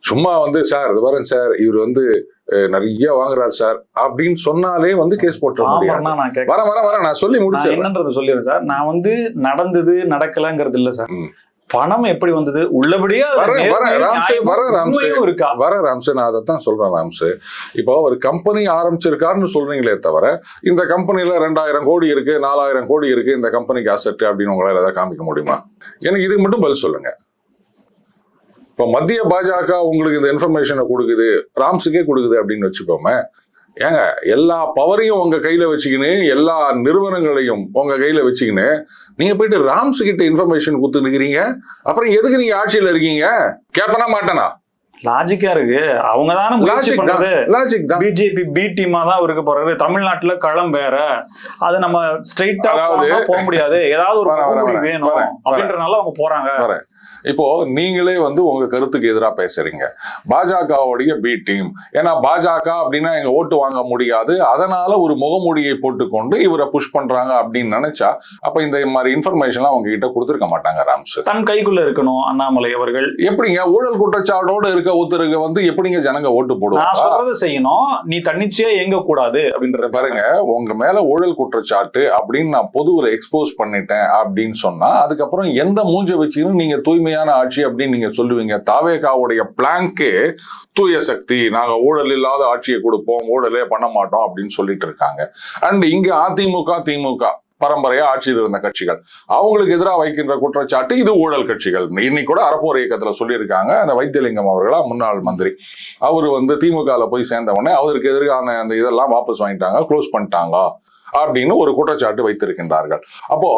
சும்மா வந்து சார் இது வரேன் சார், இவர் வந்து நிறைய வாங்குறாரு சார் அப்படின்னு சொன்னாலே வந்து கேஸ் போட்டு முடியாது. வர நான் சொல்லி முடிச்சு என்னன்றது சொல்லிடுறேன் சார். நான் வந்து நடந்தது நடக்கலங்கிறது இல்ல சார். பணம் எப்படி வந்தது உள்ளபடியே ராம்சே, நான் அதைத்தான் சொல்றேன் ராம்சே. இப்போ ஒரு கம்பெனி ஆரம்பிச்சிருக்காருன்னு சொல்றீங்களே தவிர, இந்த கம்பெனில 2000 கோடி இருக்கு, 4000 கோடி இருக்கு, இந்த கம்பெனிக்கு அசெட் அப்படின்னு உங்களால ஏதாவது காமிக்க முடியுமா? எனக்கு இதுக்கு மட்டும் பதில் சொல்லுங்க. இப்போ மத்திய பாஜக உங்களுக்கு இந்த இன்ஃபர்மேஷனை கொடுக்குது, ராம்ஸுக்கே கொடுக்குது அப்படின்னு வச்சுக்கோமே. ஏங்க, எல்லா பவரையும் உங்க கையில வச்சுக்கின்னு, எல்லா நிறுவனங்களையும் உங்க கையில வச்சுக்கின்னு நீங்க போயிட்டு ராம்ஸ் கிட்ட இன்ஃபர்மேஷன் கொடுத்துருக்கீங்க. அப்புறம் எதுக்கு நீங்க ஆட்சியில இருக்கீங்க? கேட்பனா மாட்டேனா? லாஜிக்கா இருக்கு. அவங்க தானே முயற்சி பண்றது. லாஜிக் தான். பிஜேபி பி டீமா தான் இருக்க போறாரு. தமிழ்நாட்டுல களம் வேற, அது நம்ம ஸ்ட்ரெயிட்டா போக முடியாது, ஏதாவது ஒரு வேணும் அப்படின்றனால அவங்க போறாங்க. இப்போ நீங்களே வந்து உங்க கருத்துக்கு எதிராக பேசுறீங்க. பாஜகவுடைய பி டீம், ஏன்னா பாஜக அப்படின்னா எங்க ஓட்டு வாங்க முடியாது, அதனால ஒரு முகமூடியை போட்டுக்கொண்டு இவரை புஷ் பண்றாங்க அப்படின்னு நினைச்சா, அப்ப இந்த மாதிரி இன்ஃபர்மேஷன் அவங்க கிட்ட கொடுத்துருக்க மாட்டாங்க. ராம்ஸ் தன் கைக்குள்ள இருக்கணும். அண்ணாமலை அவர்கள் எப்படிங்க ஊழல் குற்றச்சாட்டோடு இருக்க ஒருத்தருக்கு வந்து எப்படிங்க ஜனங்க ஓட்டு போடுவாங்க? செய்யணும், நீ தன்னிச்சையா இயங்க கூடாது அப்படின்ற பாருங்க. உங்க மேல ஊழல் குற்றச்சாட்டு அப்படின்னு நான் பொதுவில் எக்ஸ்போஸ் பண்ணிட்டேன் அப்படின்னு சொன்னா, அதுக்கப்புறம் எந்த மூஞ்ச வச்சுன்னு நீங்க தூய்மையான ஆட்சி அப்படின்னு நீங்க சொல்லுவீங்க? தாவேகாவுடைய பிளான்கே தூய சக்தி, நாங்க ஊழல் இல்லாத ஆட்சியை கொடுப்போம், ஊழலே பண்ண மாட்டோம் அப்படின்னு சொல்லிட்டு இருக்காங்க. அண்ட் இங்க அதிமுக திமுக பரம்பரையா ஆட்சியில் இருந்த கட்சிகள், அவங்களுக்கு எதிராக வைக்கின்ற குற்றச்சாட்டு இது ஊழல் கட்சிகள். இன்னைக்கு கூட அறப்போர் இயக்கத்துல சொல்லியிருக்காங்க. அந்த வைத்தியலிங்கம் அவர்களா, முன்னாள் மந்திரி, அவர் வந்து திமுகல போய் சேர்ந்த உடனே அவருக்கு எதிரான அந்த இதெல்லாம் வாபஸ் வாங்கிட்டாங்க, க்ளோஸ் பண்ணிட்டாங்க அப்படின்னு ஒரு குற்றச்சாட்டு வைத்திருக்கின்றார்கள். அப்போ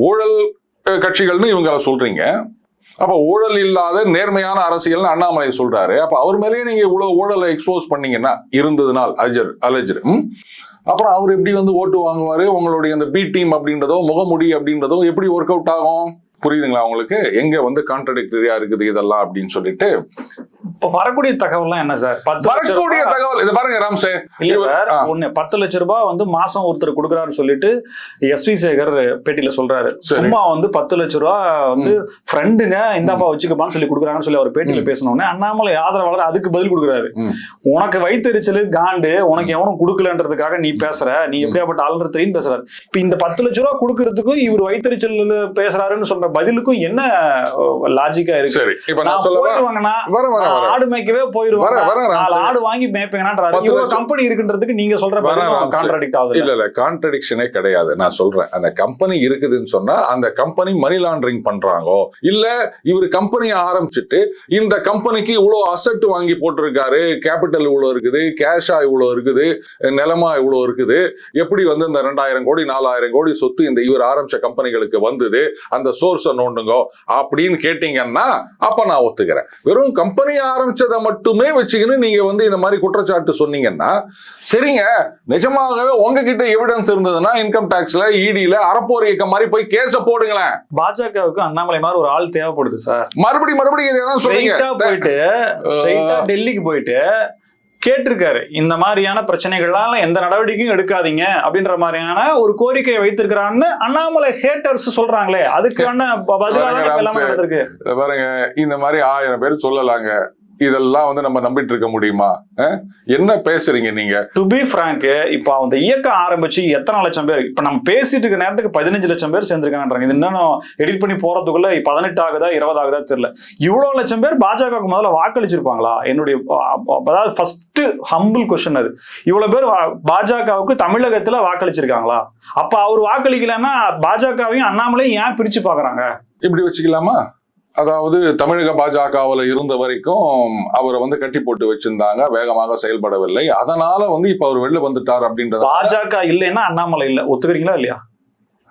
ஊழல் கட்சிகள்னு இவங்க சொல்றீங்க. அப்ப ஊழல் இல்லாத நேர்மையான அரசியல் அண்ணாமலை சொல்றாரு. அப்ப அவர் மேலேயே நீங்க இவ்வளவு ஊழலை எக்ஸ்போஸ் பண்ணீங்கன்னா, இருந்ததுனால் அலெஜர் அப்புறம் அவர் எப்படி வந்து ஓட்டு வாங்குவாரு? உங்களுடைய அந்த பி டீம் அப்படின்றதோ முகமுடி அப்படின்றதோ எப்படி ஒர்க் அவுட் ஆகும்? புரியுதுங்களா உங்களுக்கு? எங்க வந்து கான்ட்ரடிக்டரியா இருக்குது இதெல்லாம் அப்படின்னு சொல்லிட்டு. இப்ப வரக்கூடிய தகவல்லாம் என்ன சார்? வரக்கூடிய தகவல் இது பாருங்க ராம்சே. இல்ல சார், 10 லட்சம் ரூபாய் வந்து மாசம் ஒருத்தர் கொடுக்குறாரு சொல்லிட்டு SV சேகர் பேட்டியில சொல்றாரு. சும்மா வந்து 10 லட்சம் ரூபாய் வந்து ஃப்ரெண்டுங்க இந்தாப்பா வச்சுக்கப்பான்னு சொல்லி கொடுக்குறாங்கன்னு சொல்லி அவர் பேட்டியில பேசினோடனே அண்ணாமலை ஆதரவாளர் அதுக்கு பதில் கொடுக்குறாரு. உனக்கு வைத்தறிச்சல் காண்டு, உனக்கு எவனும் கொடுக்கலன்றதுக்காக நீ பேசுற, நீ எப்படியாப்பட்ட ஆளுநர் தெரியும் பேசுறாரு. இப்ப இந்த 10 லட்சம் ரூபாய் கொடுக்கறதுக்கும் இவர் வைத்தறிச்சல் பேசுறாருன்னு சொல்ற பதிலுக்கும் என்ன லாஜிக்கா இருக்கு? சரி, இப்ப நான் சொல்லுவேன். ஆடு மேய்க்கவே போயிருவாங்க, வரேன் நாலு ஆடு வாங்கி மேய்ப்பீங்கன்றாரு. இவ்வளவு கம்பெனி இருக்குன்றதுக்கு நீங்க சொல்ற கான்ட்ராடிக்ட் ஆகுது. இல்ல கான்ட்ரடிக்ஷனே கிடையாது. நான் சொல்றேன், அந்த கம்பெனி இருக்குதுன்னு சொன்னா அந்த கம்பெனி மணி லாண்டரிங் பண்றாங்கோ, இல்ல இவர் கம்பெனியை ஆரம்பிச்சுட்டு இந்த கம்பெனிக்கு இவ்வளவு அசெட் வாங்கி போட்டிருக்காரு, கேபிட்டல் இவ்வளவு இருக்குது, கேஷா இவ்வளவு இருக்குது, நிலமா இவ்வளவு இருக்குது, எப்படி வந்து இந்த 2000 கோடி 4000 கோடி சொத்து இந்த இவர் ஆரம்பிச்ச கம்பெனிகளுக்கு வந்தது, அந்த சோர்ஸை நோண்டுங்க அப்படின்னு கேட்டீங்கன்னா அப்ப நான் ஒத்துக்கிறேன். வெறும் கம்பெனி ஆரம்பிச்சதை மட்டுமே வச்சுக்கின்னு நீங்க வந்து இந்த மாதிரி குற்றச்சாட்டு சொன்னீங்கன்னா சரிங்க, நிஜமாகவே உங்ககிட்ட எவிடன்ஸ் இருந்ததுன்னா இன்கம் டாக்ஸ்ல இடியில அறப்போர் இயக்கம் மாதிரி போய் கேஸ போடுங்களேன். பாஜகவுக்கு அண்ணாமலை மாதிரி ஒரு ஆள் தேவைப்படுது சார். மறுபடியும் இதான் சொல்றீங்க. போயிட்டு ஸ்ட்ரைட்டா டெல்லிக்கு போயிட்டு கேட்டிருக்காரு, இந்த மாதிரியான பிரச்சனைகள்லாம் எந்த நடவடிக்கையும் எடுக்காதீங்க அப்படின்ற மாதிரியான ஒரு கோரிக்கையை வைத்திருக்கிறான்னு அண்ணாமலை ஹேட்டர்ஸ் சொல்றாங்களே, அதுக்கான பதிலாக நடந்திருக்கு. பாருங்க, இந்த மாதிரி 1000 பேர் சொல்லலாங்க, இதெல்லாம் வந்து நம்ம நம்பிட்டு இருக்க முடியுமா? என்ன பேசுறீங்க நீங்க? டு பி பிராங்க், இப்ப அந்த இயக்கம் ஆரம்பிச்சு எத்தனை லட்சம் பேர், இப்ப நம்ம பேசிட்டு இருக்க நேரத்துக்கு 15 லட்சம் பேர் சேர்ந்திருக்காங்க. இது இன்னும் எடிட் பண்ணி போறதுக்குள்ள 18 ஆகுதா 20 ஆகுதா தெரியல. இவ்வளவு லட்சம் பேர் பாஜகவுக்கு முதல்ல வாக்களிச்சிருப்பாங்களா? என்னுடைய அதாவது ஃபர்ஸ்ட் ஹம்பிள் கொஸ்டின் அது. இவ்வளவு பேர் பாஜகவுக்கு தமிழகத்துல வாக்களிச்சிருக்காங்களா? அப்ப அவர் வாக்களிக்கலன்னா பாஜகவையும் அண்ணாமலையும் ஏன் பிரிச்சு பாக்குறாங்க? இப்படி வச்சுக்கலாமா? அதாவது தமிழக பாஜகவில் இருந்த வரைக்கும் அவரை வந்து கட்டி போட்டு வச்சிருந்தாங்க, வேகமாக செயல்படவில்லை, அதனால வந்து இப்ப அவர் வெளில வந்துட்டார் அப்படின்றது. பாஜக இல்லைன்னா அண்ணாமலை இல்ல, ஒத்துக்கிறீங்களா இல்லையா?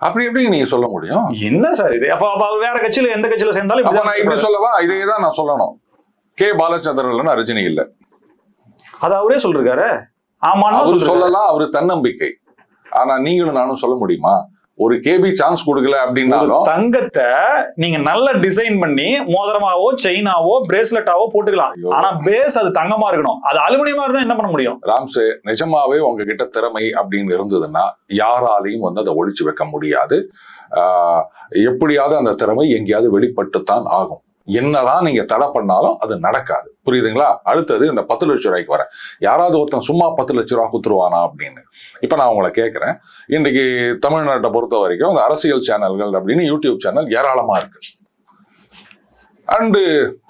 அப்படி எப்படி நீங்க சொல்ல முடியும்? என்ன சார் இது? அப்ப வேற கட்சியில எந்த கட்சியில சேர்ந்தாலும் நான் இப்படி சொல்லவா? இதைதான் நான் சொல்லணும். கே பாலச்சந்திரன் இல்லைன்னா ரஜினி இல்ல, அது அவரே சொல்றாரு. ஆமா, சொல்லலாம், அவரு தன்னம்பிக்கை. ஆனா நீங்களும் நானும் சொல்ல முடியுமா? ஒரு கேபி சான்ஸ் கொடுக்கல அப்படின்னாலும் தங்கத்தை நீங்க நல்ல டிசைன் பண்ணி மோதிரமாவோ செயினாவோ பிரேஸ்லெட்டாவோ போட்டுக்கலாம், ஆனா பேஸ் அது தங்கமா இருக்கணும். அது அலுமினியமா இருந்தா என்ன பண்ண முடியும்? ராம்சே, நிஜமாவே உங்ககிட்ட திறமை அப்படின்னு இருந்ததுன்னா யாராலையும் வந்து அதை ஒழிச்சு வைக்க முடியாது. எப்படியாவது அந்த திறமை எங்கேயாவது வெளிப்பட்டுத்தான் ஆகும். என்னதான் நீங்க தடை பண்ணாலும் அது நடக்காது. புரியுதுங்களா? அடுத்தது இந்த 10 லட்சம் ரூபாய்க்கு வரேன். யாராவது ஒருத்தன் சும்மா 10 லட்சம் ரூபாய் குத்துருவானா அப்படின்னு இப்ப நான் உங்களை கேட்கிறேன். இன்னைக்கு தமிழ்நாட்டை பொறுத்த வரைக்கும் அந்த அரசியல் சேனல்கள் அப்படின்னு யூடியூப் சேனல் ஏராளமா இருக்கு. அண்டு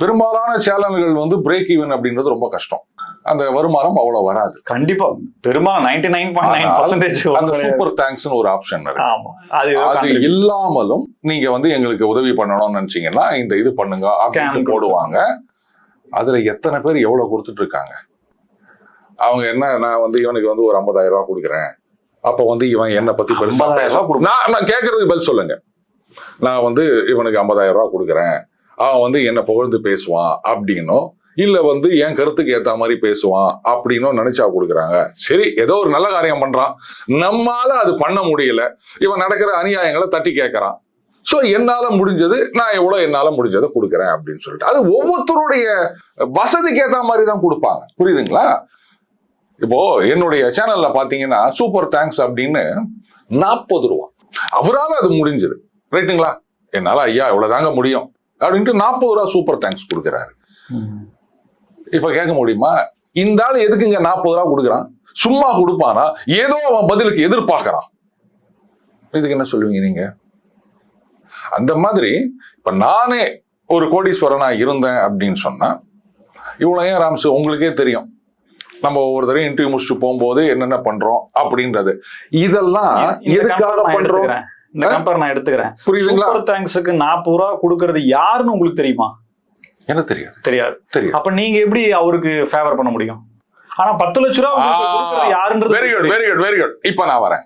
பெரும்பாலான சேனல்கள் வந்து பிரேக் ஈவன் அப்படின்றது ரொம்ப கஷ்டம். அந்த வருமானம் அவ்வளவு வராது. கண்டிப்பா பெரும்பாலும் 99.9% அந்த சூப்பர் தேங்க்ஸ்னு ஒரு ஆப்ஷன் இருக்கு. அது இல்லாமலும் நீங்க வந்து எங்களுக்கு உதவி பண்ணணும்னு நினைச்சீங்கன்னா இந்த இது பண்ணுங்க அப்படின்னு போடுவாங்க. அதுல எத்தனை பேர் எவ்வளவு கொடுத்துட்டு இருக்காங்க? அவங்க என்ன, நான் வந்து இவனுக்கு வந்து ஒரு 50,000 ரூபாய் கொடுக்குறேன், அப்ப வந்து இவன் என்ன பத்தி பெருசா நான் கேட்கறதுக்கு பதில் சொல்லுங்க. நான் வந்து இவனுக்கு 50,000 ரூபாய் கொடுக்குறேன், அவன் வந்து என்ன புகழ்ந்து பேசுவான் அப்படின்னும், இல்ல வந்து என் கருத்துக்கு ஏத்த மாதிரி பேசுவான் அப்படின்னும் நினைச்சா கொடுக்குறாங்க. சரி, ஏதோ ஒரு நல்ல காரியம் பண்றான், நம்மால அது பண்ண முடியல, இவன் நடக்கிற அநியாயங்களை தட்டி கேட்கறான். சோ என்னால முடிஞ்சது, நான் எவ்வளவு என்னால முடிஞ்சதை கொடுக்குறேன் அப்படின்னு சொல்லிட்டு அது ஒவ்வொருத்தருடைய வசதிக்கு ஏத்த மாதிரி தான் கொடுப்பாங்க. புரியுதுங்களா? இப்போ என்னுடைய சேனல்ல பாத்தீங்கன்னா சூப்பர் தேங்க்ஸ் அப்படின்னு 40 ரூபா, அவரால் அது முடிஞ்சது. ரைட்டுங்களா? என்னால ஐயா இவ்வளவுதாங்க முடியும் அப்படின்ட்டு 40 ரூபா சூப்பர் தேங்க்ஸ் கொடுக்குறாரு. இப்ப கேட்க முடியுமா, இந்த ஆள் எதுக்குங்க 40 ரூபா கொடுக்குறான்? சும்மா கொடுப்பானா? ஏதோ அவன் பதிலுக்கு எதிர்பார்க்கறான். இதுக்கு என்ன சொல்லுவீங்க நீங்க? அந்த மாதிரி இப்ப நானே ஒரு கோடீஸ்வரனா இருந்தேன் அப்படின்னு சொன்னா, இவ்வளவு ஏன் ராம்சு உங்களுக்கே தெரியும், நம்ம ஒவ்வொருத்தரையும் இன்டர்வியூ முடிச்சுட்டு போகும்போது என்னென்ன பண்றோம் அப்படின்றது, இதெல்லாம் எதுக்காக பண்றோம்? இந்த கம்பேர் நான் எடுத்துக்கிறேன். புரியுதுங்களா? சூப்பர் தேங்க்ஸ்க்கு 40 ரூபா கொடுக்கறது யாருன்னு உங்களுக்கு தெரியுமா? எனக்கு தெரியாது. தெரியாது. அப்ப நீங்க எப்படி அவருக்கு ஃபேவர் பண்ண முடியும்? ஆனா 10 லட்சம் ரூபா யாருன்றது வெரி குட். இப்ப நான் வரேன்.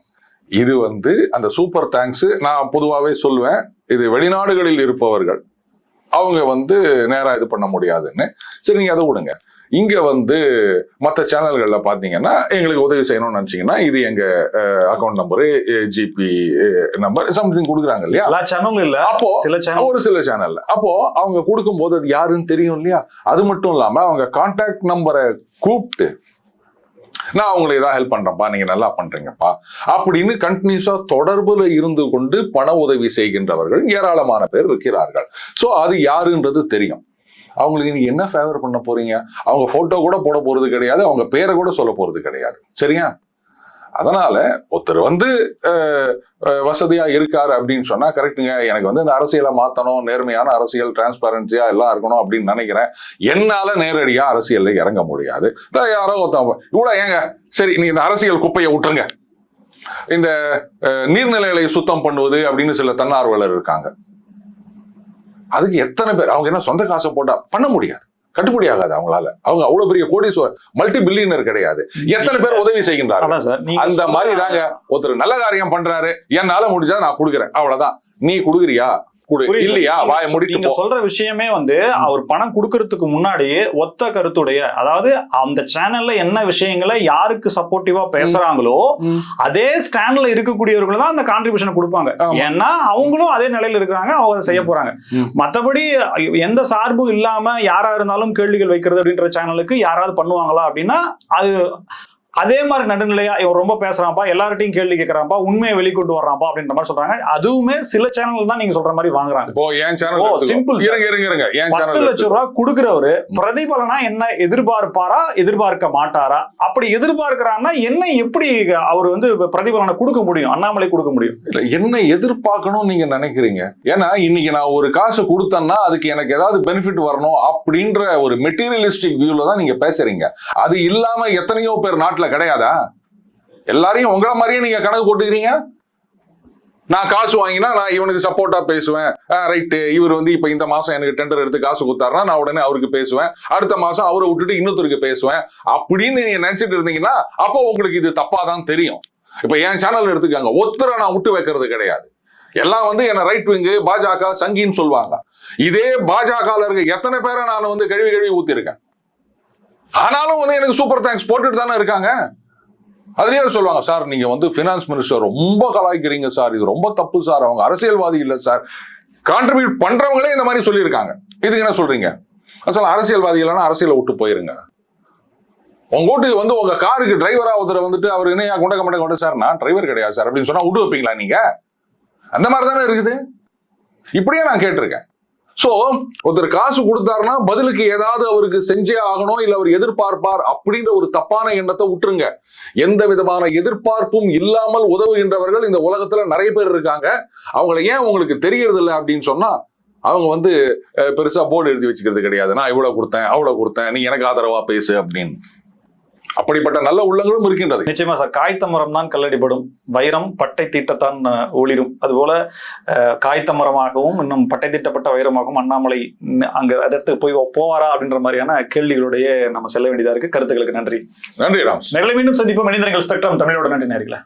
இது வந்து அந்த சூப்பர் தேங்க்ஸ் நான் பொதுவாகவே சொல்லுவேன், இது வெளிநாடுகளில் இருப்பவர்கள் அவங்க வந்து நேரா இது பண்ண முடியாதுன்னு. சரி, நீங்க அதை விடுங்க. இங்க வந்து மற்ற சேனல்கள்ல பாத்தீங்கன்னா எங்களுக்கு உதவி செய்யணும்னு நினைச்சீங்கன்னா இது எங்க account number, GB number something கொடுக்குறாங்க இல்லையா? எல்லா சேனலும் இல்ல, அப்போ ஒரு சில சேனல்ல அப்போ அவங்க கொடுக்கும் போது அது யாருன்னு தெரியும் இல்லையா? அது மட்டும் இல்லாம அவங்க கான்டாக்ட் நம்பரை கூப்பிட்டு, நான் அவங்களை ஏதாவது ஹெல்ப் பண்றேன்ப்பா, நீங்க நல்லா பண்றீங்கப்பா அப்படின்னு கண்டினியூஸா தொடர்புல இருந்து கொண்டு பண உதவி செய்கின்றவர்கள் ஏராளமான பேர் இருக்கிறார்கள். சோ அது யாருன்றது தெரியும். அவங்களுக்கு நீங்க என்ன ஃபேவர் பண்ண போறீங்க? அவங்க போட்டோ கூட போட போறது கிடையாது, அவங்க பேரை கூட சொல்ல போறது கிடையாது. சரியா? அதனால ஒருத்தர் வந்து வசதியா இருக்காரு அப்படின்னு சொன்னா கரெக்டுங்க, எனக்கு வந்து இந்த அரசியலை மாத்தணும், நேர்மையான அரசியல், டிரான்ஸ்பரன்சியா எல்லாம் இருக்கணும் அப்படின்னு நினைக்கிறேன். என்னால நேரடியா அரசியல்ல இறங்க முடியாது. யாரோ ஒருத்தவங்க இவ்வளவு ஏங்க சரி நீ இந்த அரசியல் குப்பையை விட்டுருங்க, இந்த நீர்நிலைகளை சுத்தம் பண்ணுவது அப்படின்னு சில தன்னார்வலர் இருக்காங்க. அதுக்கு எத்தனை பேர் அவங்க என்ன சொந்த காசை போட்டா பண்ண முடியாது, கட்டுப்படி ஆகாது அவங்களால. அவங்க அவ்வளவு பெரிய கோடீஸ்வரர், மல்டி பில்லியனர் கிடையாது. எத்தனை பேர் உதவி செய்கின்றார்கள்? அந்த மாதிரி தாங்க ஒருத்தர் நல்ல காரியம் பண்றாரு, என்னால முடிஞ்சா நான் கொடுக்குறேன், அவ்வளவுதான். நீ கொடுக்குறியா இல்லையா வாய முடிட்டு. நீங்க சொல்ற விஷயமே வந்து அவர் பணம் கொடுக்கறதுக்கு முன்னாடியே ஒத்த கருத்துடைய, அதாவது அந்த சேனல்ல என்ன விஷயங்களை யாருக்கு சப்போர்ட்டிவா பேசுறாங்களோ அதே ஸ்டாண்ட்ல இருக்கக்கூடியவர்கள் தான் அந்த கான்ட்ரிபியூஷன் கொடுப்பாங்க. ஏன்னா அவங்களும் அதே நிலையில இருக்கிறாங்க, அவங்க செய்ய போறாங்க. மத்தபடி எந்த சார்பும் இல்லாம யாரா இருந்தாலும் கேள்விகள் வைக்கிறது அப்படின்ற சேனலுக்கு யாராவது பண்ணுவாங்களா அப்படின்னா அது அதே மாதிரி நடுநிலையா இவன் ரொம்ப பேசுறான்ப்பா, எல்லார்ட்டையும் கேள்வி கேட்கறான்ப்பா, உண்மையை வெளிக்கொண்டு வர்றான்ப்பா அப்படின்ற மாதிரி சொல்றாங்க. அதுவுமே சில சேனல் தான் நீங்க சொல்ற மாதிரி வாங்குறாங்க. இப்போ என் சேனல் சிம்பிள், 10 லட்சம் ரூபாய் கொடுக்கிறவரு பிரதிபலனா என்ன எதிர்பார்ப்பாரா, எதிர்பார்க்க மாட்டாரா? அப்படி எதிர்பார்க்கிறான்னா என்ன, எப்படி அவர் வந்து பிரதிபலனை கொடுக்க முடியும், அண்ணாமலை கொடுக்க முடியும்? என்ன எதிர்பார்க்கணும் நீங்க நினைக்கிறீங்க? ஏன்னா இன்னைக்கு நான் ஒரு காசு கொடுத்தேன்னா அதுக்கு எனக்கு ஏதாவது பெனிஃபிட் வரணும் அப்படின்ற ஒரு மெட்டீரியலிஸ்டிக் வியூல தான் நீங்க பேசுறீங்க. அது இல்லாம எத்தனையோ பேர் நாட்டுல கிடையாதா? எல்லாரையும் உங்கள மாதிரியே நீங்க கணக்கு போட்டுக்கிறீங்க. நான் காசு வாங்கினா நான் இவனுக்கு சப்போர்ட்டா பேசுவேன், ரைட்டு இவர் வந்து இப்ப இந்த மாசம் எனக்கு டெண்டர் எடுத்து காசு கொடுத்தாருன்னா நான் உடனே அவருக்கு பேசுவேன், அடுத்த மாசம் அவரை விட்டுட்டு இன்னொருத்தருக்கு பேசுவேன் அப்படின்னு நீங்க நினைச்சிட்டு இருந்தீங்கன்னா அப்போ உங்களுக்கு இது தப்பாதான் தெரியும். இப்ப என் சேனல் எடுத்துக்காங்க, ஒருத்தரை நான் விட்டு வைக்கிறது கிடையாது. எல்லாம் வந்து என்ன ரைட் விங்கு, பாஜக சங்கின்னு சொல்லுவாங்க. இதே பாஜக இருக்க எத்தனை பேரை நான் வந்து கழுவி ஊத்தி இருக்கேன். ஆனாலும் வந்து எனக்கு சூப்பர் தேங்க்ஸ் போட்டுட்டு தானே இருக்காங்க. அதுலயே சொல்லுவாங்க, சார் நீங்க வந்து பினான்ஸ் மினிஸ்டர் ரொம்ப கலாய்க்கிறீங்க சார், இது ரொம்ப தப்பு சார், அவங்க அரசியல்வாதி இல்ல சார். கான்ட்ரிபியூட் பண்றவங்களே இந்த மாதிரி சொல்லியிருக்காங்க. இதுக்கு என்ன சொல்றீங்க? அரசியல்வாதி இல்லைன்னா அரசியலை விட்டு போயிருங்க. உங்க வீட்டுக்கு வந்து உங்க காருக்கு டிரைவரா ஒருத்தர் வந்துட்டு அவர் என்ன குண்டக்க மாட்டேங்க சார், நான் டிரைவர் கிடையாது சார் அப்படின்னு சொன்னா விட்டு வைப்பீங்களா நீங்க? அந்த மாதிரி தானே இருக்குது. இப்படியே நான் கேட்டிருக்கேன். சோ ஒருத்தர் காசு கொடுத்தாருன்னா பதிலுக்கு ஏதாவது அவருக்கு செஞ்சே ஆகணும், இல்ல அவர் எதிர்பார்ப்பார் அப்படின்ற ஒரு தப்பான எண்ணத்தை விட்டுருங்க. எந்த விதமான எதிர்பார்ப்பும் இல்லாமல் உதவுகின்றவர்கள் இந்த உலகத்துல நிறைய பேர் இருக்காங்க. அவங்களை ஏன் உங்களுக்கு தெரியறது இல்லை அப்படின்னு சொன்னா அவங்க வந்து பெருசா போர்டு எழுதி வச்சுக்கிறது கிடையாது. நான் இவ்வளவு கொடுத்தேன் அவ்வளவு கொடுத்தேன், நீ எனக்கு ஆதரவா பேசு அப்படின்னு. அப்படிப்பட்ட நல்ல உள்ளங்களும் இருக்கின்றது. நிச்சயமா சார். காய்த்த மரம் தான் கல்லடிபடும், வைரம் பட்டை தீட்டத்தான் ஒளிரும். அதுபோல காய்த்த மரமாகவும் இன்னும் பட்டை தீட்டப்பட்ட வைரமாகவும் அண்ணாமலை அங்க அதற்கு போவாரா அப்படின்ற மாதிரியான கேள்விகளுடைய நம்ம செல்ல வேண்டியதா இருக்கு. கருத்துக்களுக்கு நன்றி. நன்றி ராம். மீண்டும் சந்திப்போம். மனிதர்கள் ஸ்பெக்ட்ரம் தமிழோட நன்றி நேயர்களே.